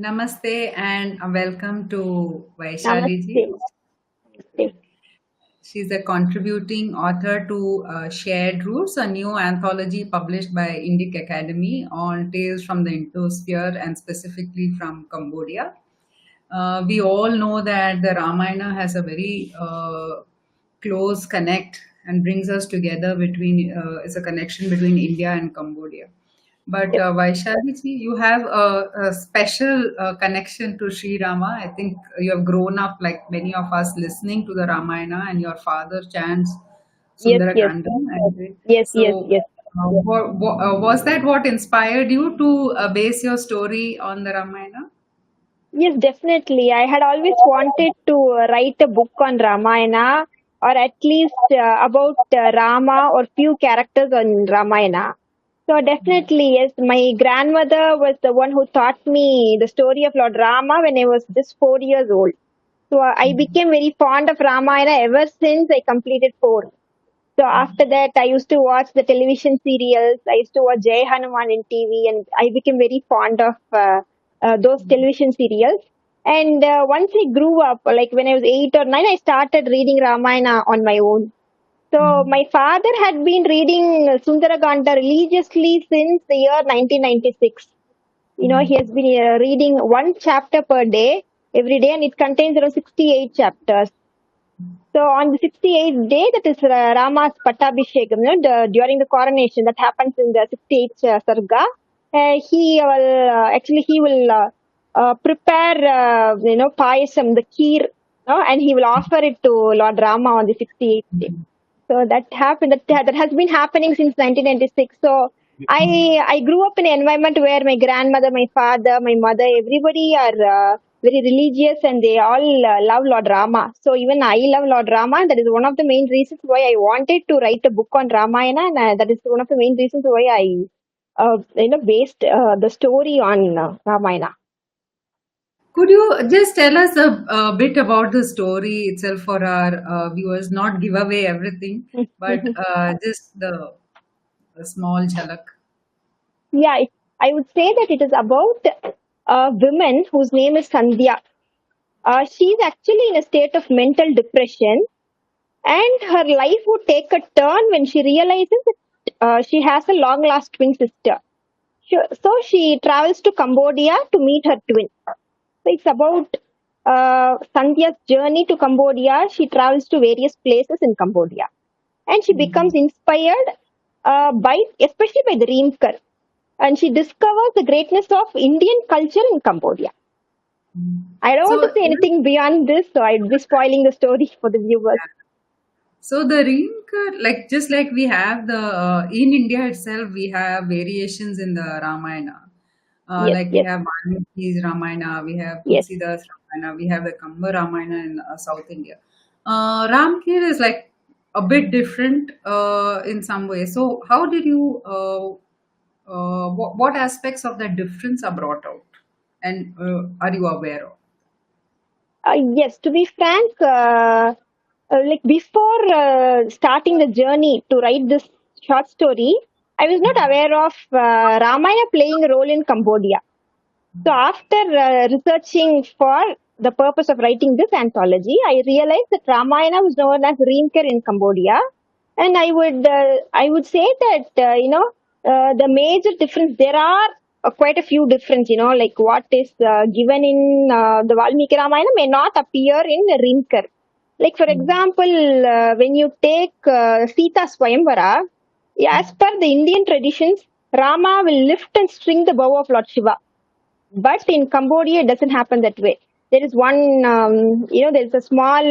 Namaste and welcome to Vaishali Namaste. ji. Namaste. She's a contributing author to Shared Roots, a new anthology published by Indic Academy on tales from the Indosphere and specifically from Cambodia. We all know that the Ramayana has a very close connect and brings us together between is a connection between India and Cambodia. But Yep. Vaishali ji, you have a special connection to Sri Rama. I think you have grown up like many of us listening to the Ramayana, and your father chants Yes, Sundara yes, Kanda. yes, yes, So, yes. was that what inspired you to base your story on the Ramayana? Yes, definitely. I had always wanted to write a book on Ramayana or at least about Rama or few characters on Ramayana. So definitely, yes, my grandmother was the one who taught me the story of Lord Rama when I was just 4 years old. So I became very fond of Ramayana ever since I completed four. So after that, I used to watch the television serials. I used to watch Jai Hanuman in TV, and I became very fond of those television serials. And once I grew up, like when I was 8 or 9, I started reading Ramayana on my own. So my father had been reading Sundara Kanda religiously since the year 1996. He has been reading one chapter per day every day, and it contains around 68 chapters. So on the 68th day, that is Rama's Pattabhishekam, during the coronation that happens in the 68th Sarga, he will prepare, payasam, the kheer, and he will offer it to Lord Rama on the 68th day. So that happened. That has been happening since 1996. So I grew up in an environment where my grandmother, my father, my mother, everybody are very religious and they all love Lord Rama. So even I love Lord Rama. And that is one of the main reasons why I wanted to write a book on Ramayana, and that is one of the main reasons why I based the story on Ramayana. Could you just tell us a bit about the story itself for our viewers? Not give away everything, but just the small jhalak. Yeah, I would say that it is about a woman whose name is Sandhya. She's actually in a state of mental depression, and her life would take a turn when she realizes that she has a long lost twin sister. So she travels to Cambodia to meet her twin. So it's about Sandhya's journey to Cambodia. She travels to various places in Cambodia, and she becomes inspired especially by the Reemkar, and she discovers the greatness of Indian culture in Cambodia. I don't want to So, say anything beyond this, so I'd be spoiling the story for the viewers. so the ring, like just like we have the in India itself, we have variations in the Ramayana. Yes, Like we yes, have Valmiki Ramayana, we have yes. Tulsidas Ramayana, we have the Kamban Ramayana in South India. Ramkir is like a bit different in some ways. So, how did you? What aspects of that difference are brought out, and are you aware of? Yes, to be frank, like before starting the journey to write this short story, I was not aware of Ramayana playing a role in Cambodia. So after researching for the purpose of writing this anthology, I realized that Ramayana was known as Reemkar in Cambodia, and I would say that the major difference, there are quite a few difference. Like what is given in the Valmiki Ramayana may not appear in Reemkar. Like for example, when you take Sita Swayamvara, as per the Indian traditions, Rama will lift and string the bow of Lord Shiva, but in Cambodia, it doesn't happen that way. There is one, there's a small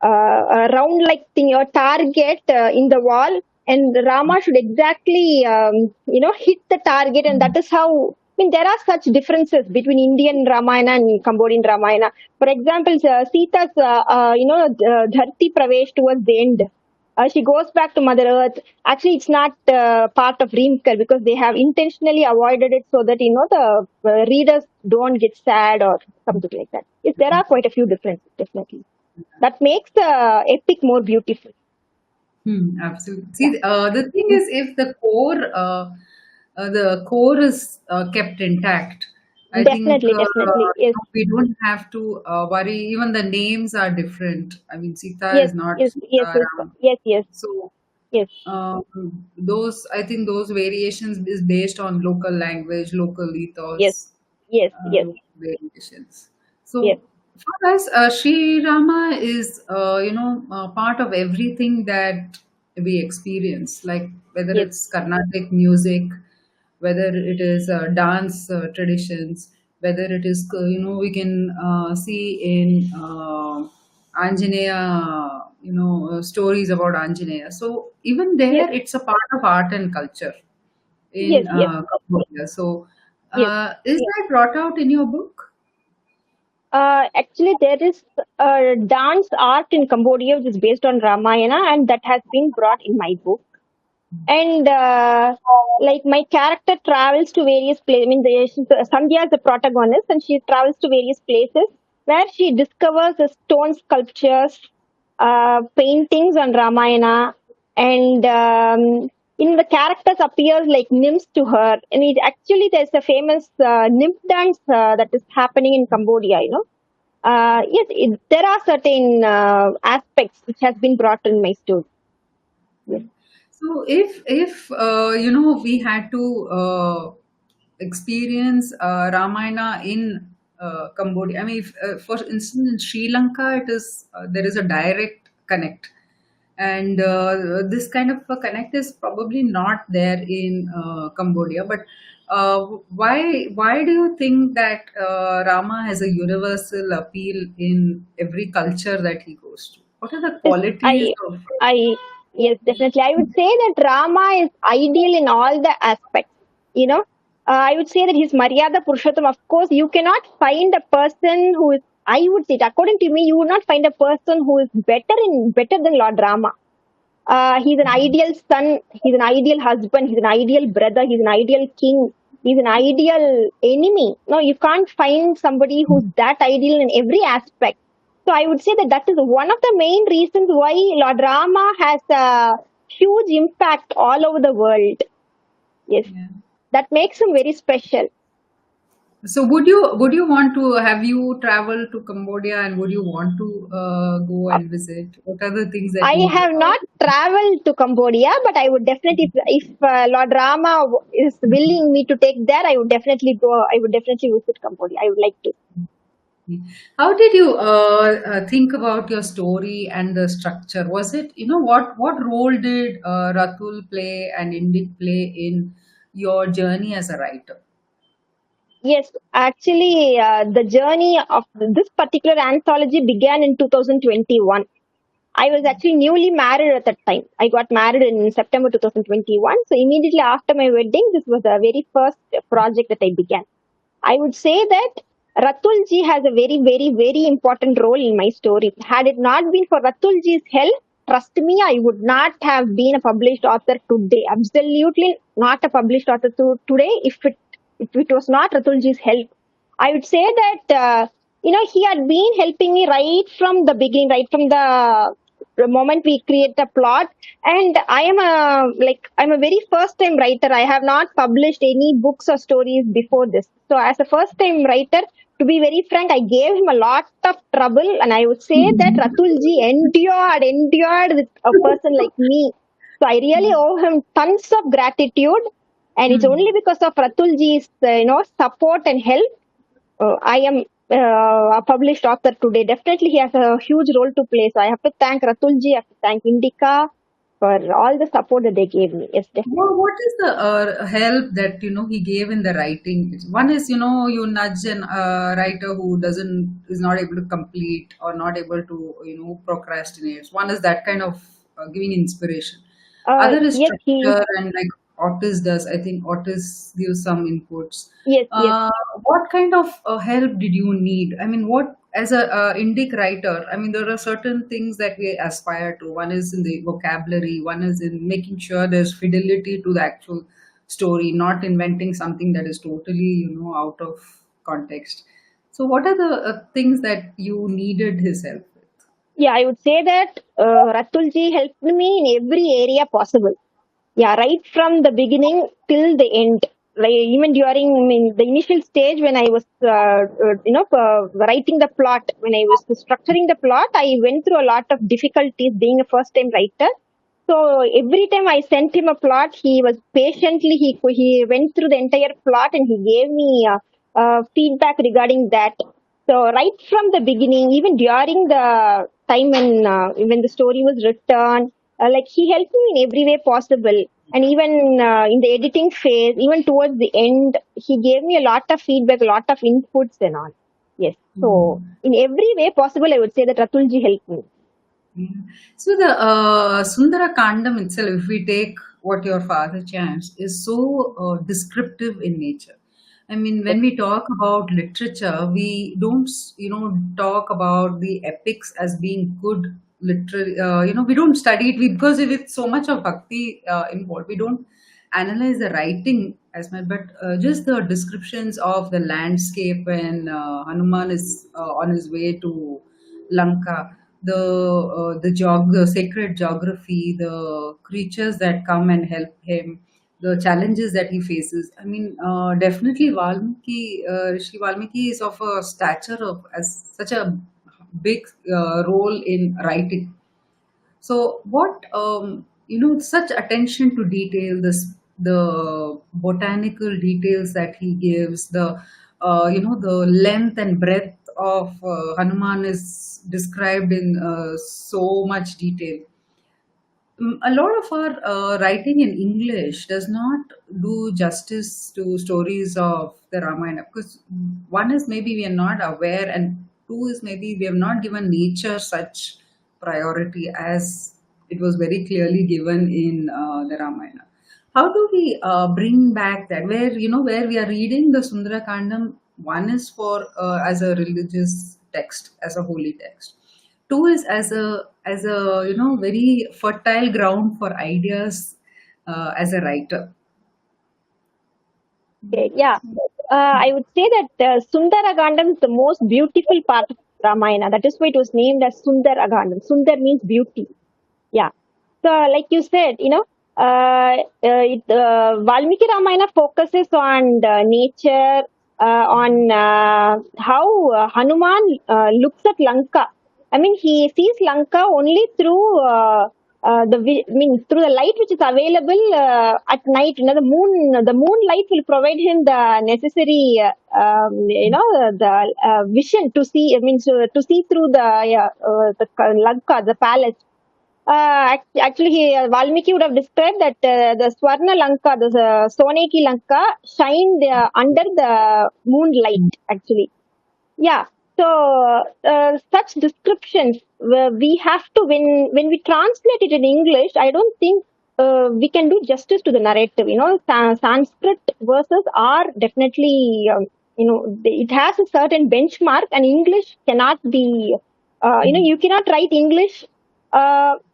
round-like thing or target in the wall, and Rama should exactly, hit the target, and that is how. I mean, there are such differences between Indian Ramayana and Cambodian Ramayana. For example, Sita's, Dharti Pravesh towards the end, she goes back to Mother Earth. Actually, it's not part of Dreamcare because they have intentionally avoided it so that the readers don't get sad or something like that. Yes, there are quite a few differences, definitely. That makes the epic more beautiful. Absolutely. Yeah. See, the thing is, if the core is kept intact, I think Definitely, definitely. Yes, we don't have to worry. Even the names are different. I mean, Sita yes, is not yes, Sita yes, yes, Ram. yes, yes, So yes, those, I think those variations is based on local language, local yes, ethos, yes, yes, local variations. yes, So for us, Sri Rama is, part of everything that we experience, like whether yes, it's Carnatic music, whether it is dance traditions, whether it is, we can see in Anjaneya, stories about Anjaneya. So even yes, there, it's a part of art and culture yes, in yes, Cambodia. So yes. is that brought out in your book? Actually, there is a dance art in Cambodia which is based on Ramayana, and that has been brought in my book. And like my character travels to various places. I mean, Sandhya is the protagonist, and she travels to various places where she discovers the stone sculptures, paintings on Ramayana, and in the characters appears like nymphs to her. And it actually there's a famous nymph dance that is happening in Cambodia. Yes, there are certain aspects which has been brought in my story. Yes, So if we had to experience Ramayana in Cambodia, I mean, if, for instance, in Sri Lanka, it is there is a direct connect, and this kind of a connect is probably not there in Cambodia. But why do you think that Rama has a universal appeal in every culture that he goes to? What are the yes, qualities of? yes, definitely. I would say that Rama is ideal in all the aspects. You know, I would say that he's Maryada Purushottam. Of course, you cannot find a person who is. I would say, according to me, you would not find a person who is better than Lord Rama. He's an ideal son. He's an ideal husband. He's an ideal brother. He's an ideal king. He's an ideal enemy. No, you can't find somebody who's that ideal in every aspect. So I would say that that is one of the main reasons why Lord Rama has a huge impact all over the world. Yes, Yeah. that makes him very special. So would you want to have you travel to Cambodia, and would you want to go and visit? What are the things that I you have not traveled to Cambodia, but I would definitely, if Lord Rama is willing me to take there, I would definitely go. I would definitely visit Cambodia. I would like to. how did you think about your story and the structure? Was it, what role did Ratul play and Indik play in your journey as a writer? Yes, actually, the journey of this particular anthology began in 2021. I was actually newly married at that time. I got married in September 2021. So immediately after my wedding, this was the very first project that I began. I would say that Ratulji has a very, very, very important role in my story. Had it not been for Ratulji's help, trust me, I would not have been a published author today. Absolutely not a published author today if it was not Ratulji's help. I would say that he had been helping me right from the beginning, right from the moment we create the plot. And I'm a very first time writer. I have not published any books or stories before this. So as a first time writer, to be very frank, I gave him a lot of trouble, and I would say that Ratulji endured with a person like me. So I really owe him tons of gratitude, and it's only because of Ratulji's support and help I am a published author today. Definitely, he has a huge role to play. So I have to thank Ratulji, I have to thank Indica for all the support that they gave me. Yes, definitely. What is the help that he gave in the writing? One is, you nudge an writer who doesn't is not able to complete or not able to procrastinate. One is that kind of giving inspiration. Other is Yes, he. structure, and like Otis does. I think Otis gives some inputs. Yes, yes. Uh, what kind of help did you need? I mean, what as a Indic writer? I mean, there are certain things that we aspire to. One is in the vocabulary. One is in making sure there's fidelity to the actual story, not inventing something that is totally out of context. So, what are the things that you needed his help with? Yeah, I would say that Ratulji helped me in every area possible. Yeah, right from the beginning till the end. even during the initial stage when I was, writing the plot, when I was structuring the plot, I went through a lot of difficulties being a first time writer. So every time I sent him a plot, he was patiently, he went through the entire plot and he gave me feedback regarding that. So right from the beginning, even during the time when the story was written, like he helped me in every way possible. And even in the editing phase, even towards the end, he gave me a lot of feedback, a lot of inputs and all. Yes. So in every way possible, I would say that Ratulji helped me. Yeah. So the Sundara Kandam itself, if we take what your father chants, is so descriptive in nature. I mean, when we talk about literature, we don't, talk about the epics as being good literary. We don't study it because with so much of bhakti involved, we don't analyze the writing as much, but just the descriptions of the landscape when Hanuman is on his way to Lanka, the sacred geography, the creatures that come and help him, the challenges that he faces. I mean, definitely Rishi Valmiki is of a stature of as such a big role in writing. So what such attention to detail, the botanical details that he gives, the length and breadth of Hanuman is described in so much detail. A lot of our writing in English does not do justice to stories of the Ramayana, because one is maybe we are not aware, and two is maybe we have not given nature such priority as it was very clearly given in the Ramayana. How do we bring back that, where we are reading the Sundara Kandam? One is for as a religious text, as a holy text. Two is as a very fertile ground for ideas as a writer. Okay, yeah. I would say that Sundara Kandam is the most beautiful part of Ramayana. That is why it was named as Sundara Kandam. Sundar means beauty. Yeah. So, like you said, Valmiki Ramayana focuses on the nature, on how Hanuman looks at Lanka. I mean, he sees Lanka only through through the light which is available at night. The moonlight will provide him the necessary, the vision to see. To see through the Lanka, the palace. Valmiki would have described that the Swarna Lanka, the Soneki Lanka, shined under the moonlight, actually. Yeah. So, such descriptions, we have to, when we translate it in English, I don't think we can do justice to the narrative. Sanskrit verses are definitely, it has a certain benchmark, and English cannot be, you cannot write English,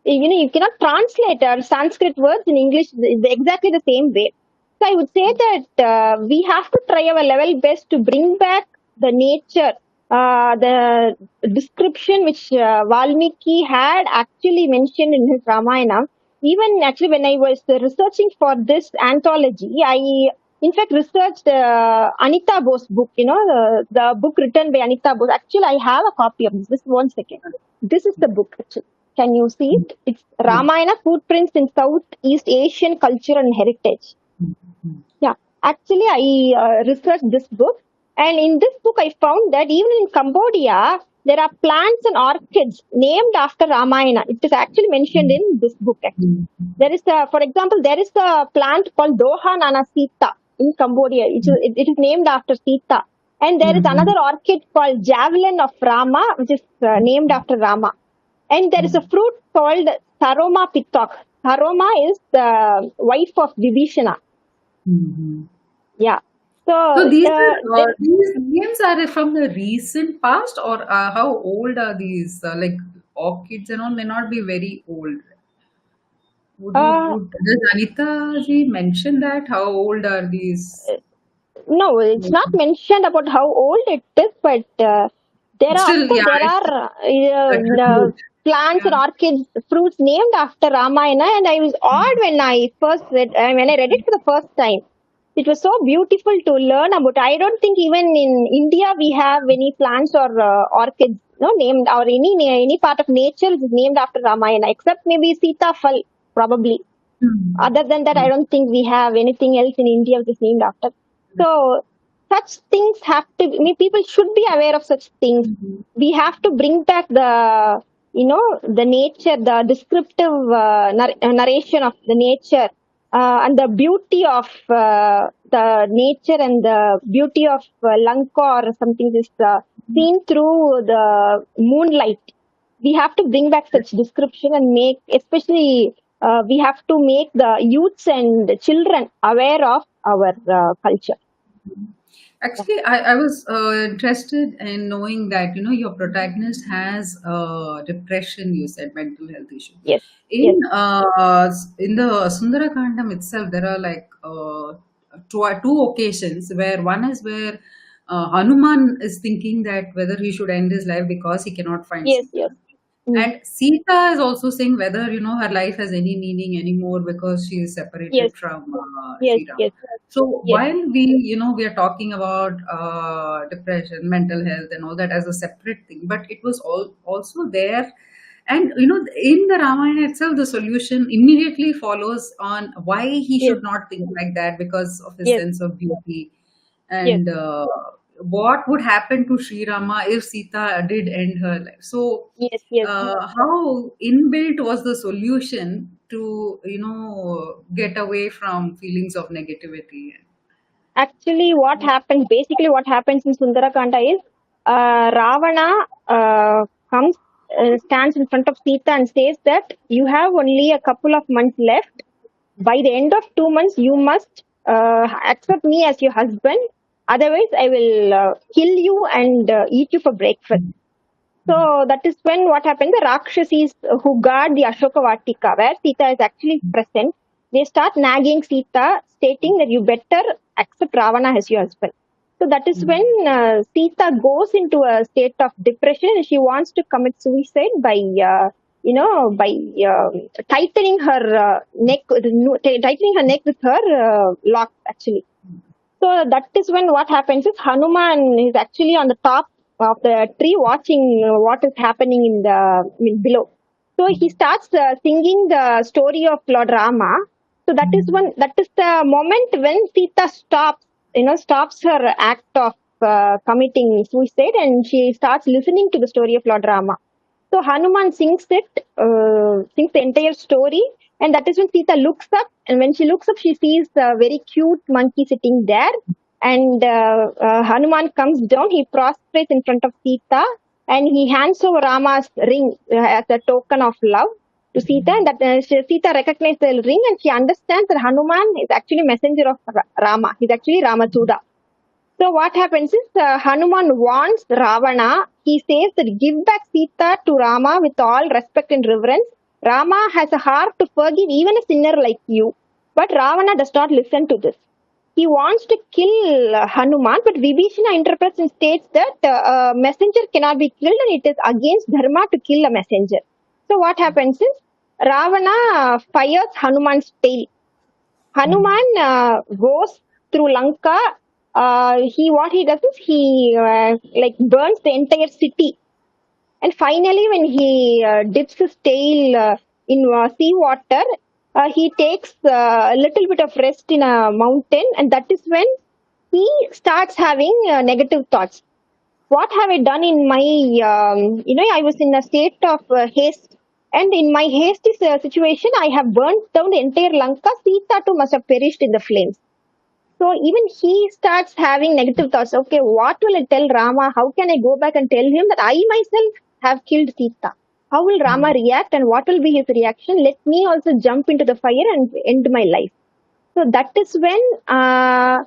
you cannot translate Sanskrit words in English exactly the same way. So I would say that we have to try our level best to bring back the nature, the description which Valmiki had actually mentioned in his Ramayana. Even actually, when I was researching for this anthology, I in fact researched Anita Bose's book. The book written by Anita Bose. Actually, I have a copy of this. Just 1 second. This is the book. Actually, can you see it? It's Ramayana Footprints in Southeast Asian Culture and Heritage. Yeah, actually, I researched this book, and in this book, I found that even in Cambodia, there are plants and orchids named after Ramayana. It is actually mentioned in this book. Actually, for example, there is a plant called Doha Nana Sita in Cambodia. It is named after Sita, and there is another orchid called Javelin of Rama, which is named after Rama. And there is a fruit called Saroma Pitok. Saroma is the wife of Vibhishana. Yeah. So So, these names are from the recent past, or how old are these? Like orchids and all may not be very old. Does Anita ji mention that? How old are these? no, it's not mentioned about how old it is, but there are, of Still, course, yeah, there it's are attribute. plants and Yeah. orchids, fruits named after Ramayana, and I was odd when I read it for the first time. It was so beautiful to learn about. I don't think even in India we have any plants or orchids, no, named, or any part of nature is named after Ramayana, except maybe Sita Fal, probably. Hmm. Other than that, I don't think we have anything else in India which is named after. So such things have to. I mean, people should be aware of such things. We have to bring back the nature, the descriptive narration of the nature, and the beauty of the nature and the beauty of Lanka or something is seen through the moonlight. We have to bring back such description and make, especially we have to make the youths and the children aware of our culture. Yeah. Actually, I was interested in knowing that your protagonist has depression. You said mental health issue. Yes. Yes. In the Sundara Kandam itself, there are like two occasions where one is where Hanuman is thinking that whether he should end his life because he cannot find Yes. Sita. Yes. Mm. And Sita is also saying whether her life has any meaning anymore because she is Yes. separated from Yes. Sri Ram. Yes. So Yes. while we are talking about depression, mental health, and all that as a separate thing, but it was also there, and in the Ramayana itself, the solution immediately follows on why he Yes. should not think like that because of his Yes. sense of beauty, Yes. and what would happen to Sri Rama if Sita did end her life. So Yes. Yes. how inbuilt was the solution to get away from feelings of negativity? Actually, what happens in Sundarakanda is Ravana comes, stands in front of Sita and says that you have only a couple of months left. By the end of 2 months, you must accept me as your husband. Otherwise, I will kill you and eat you for breakfast. So that is when what happened. The Rakshasis who guard the Ashoka Vatika, where Sita is actually present, they start nagging Sita, stating that you better accept Ravana as your husband. So that is when Sita goes into a state of depression and she wants to commit suicide by, by tightening her tightening her neck with her locks actually. So that is when what happens is Hanuman is actually on the top of the tree watching what is happening below. So he starts singing the story of Lord Rama. So that is the moment when Sita stops her act of committing suicide and she starts listening to the story of Lord Rama. So Hanuman sings the entire story, and that is when Sita looks up. And when she looks up, she sees a very cute monkey sitting there. And Hanuman comes down. He prostrates in front of Sita, and he hands over Rama's ring as a token of love to Sita. And that Sita recognizes the ring, and she understands that Hanuman is actually messenger of Rama. He's actually Ramasuda. So what happens is Hanuman warns Ravana. He says that give back Sita to Rama with all respect and reverence. Rama has a heart to forgive even a sinner like you. But Ravana does not listen to this. He wants to kill Hanuman, but Vibhishana interprets and states that a messenger cannot be killed and it is against dharma to kill a messenger. So what happens is Ravana fires Hanuman's tail. Hanuman goes through Lanka. What he does is he like burns the entire city, and finally, when he dips his tail in seawater, he takes a little bit of rest in a mountain, and that is when he starts having negative thoughts. What have I done in my, I was in a state of haste. And in my hasty situation, I have burnt down the entire Lanka. Sita too must have perished in the flames. So even he starts having negative thoughts. Okay, what will I tell Rama? How can I go back and tell him that I myself have killed Sita? How will Rama react and what will be his reaction? Let me also jump into the fire and end my life. So that is when a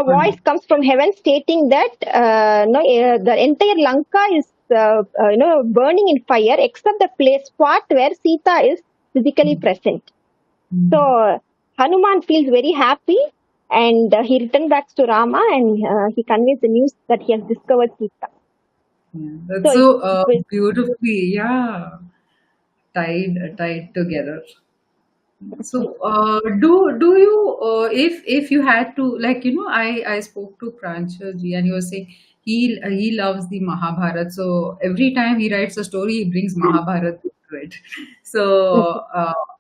voice comes from heaven stating that the entire Lanka is burning in fire except the spot where Sita is physically present. So Hanuman feels very happy and he returns back to Rama and he conveys the news that he has discovered Sita. Yeah, So that's it so was beautifully, yeah, tied together. Actually. So, do you if you had to, like, I spoke to Pranchal ji and he was saying he loves the Mahabharata. So every time he writes a story, he brings Mahabharata to it. So,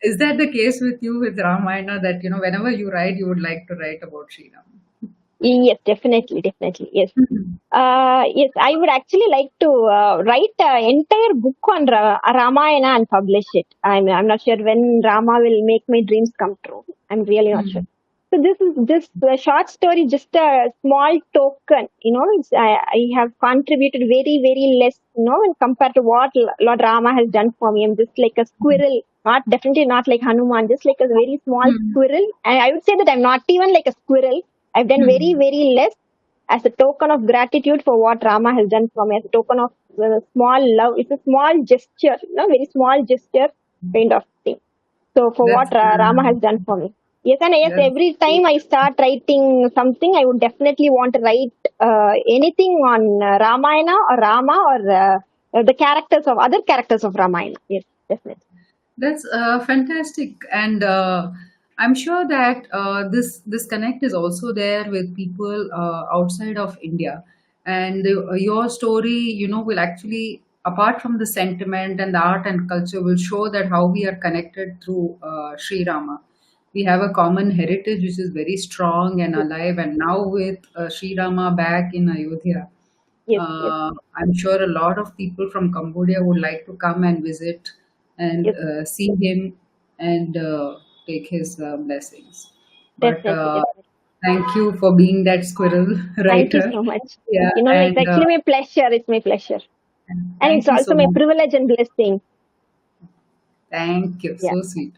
is that the case with you with Ramayana, that whenever you write, you would like to write about Sri Ram? Yes, definitely, definitely. Yes. Mhm. Yes, I would actually like to write an entire book on Ramayana and publish it. I'm not sure when Rama will make my dreams come true. I'm really not sure. Mhm. So this is just a short story, just a small token. I have contributed very, very less. When compared to what Lord Rama has done for me. I'm just like a squirrel, not definitely not like Hanuman, just like a very small Mhm. squirrel. And I would say that I'm not even like a squirrel. I've done very, Mhm. very less as a token of gratitude for what Rama has done for me, as a token of small love. It's a small gesture, very small gesture kind of thing. So for what That's Rama has done for me. Yes, and yes, that's every time I start writing something, I would definitely want to write anything on Ramayana or Rama or the characters of other characters of Ramayana. Yes, definitely. That's fantastic, and I'm sure that this connect is also there with people outside of India, and your story, will actually, apart from the sentiment and the art and culture, will show that how we are connected through Sri Rama. We have a common heritage which is very strong and Yes, alive, and now with Sri Rama back in Ayodhya, yes, yes, I'm sure a lot of people from Cambodia would like to come and visit and yes, see him and take his blessings. But definitely, definitely. thank you for being that squirrel Thank you writer. so much. Yeah, It's and actually my pleasure. It's my pleasure. And it's thank you also so my much. privilege and blessing. Thank you. Yeah. So sweet.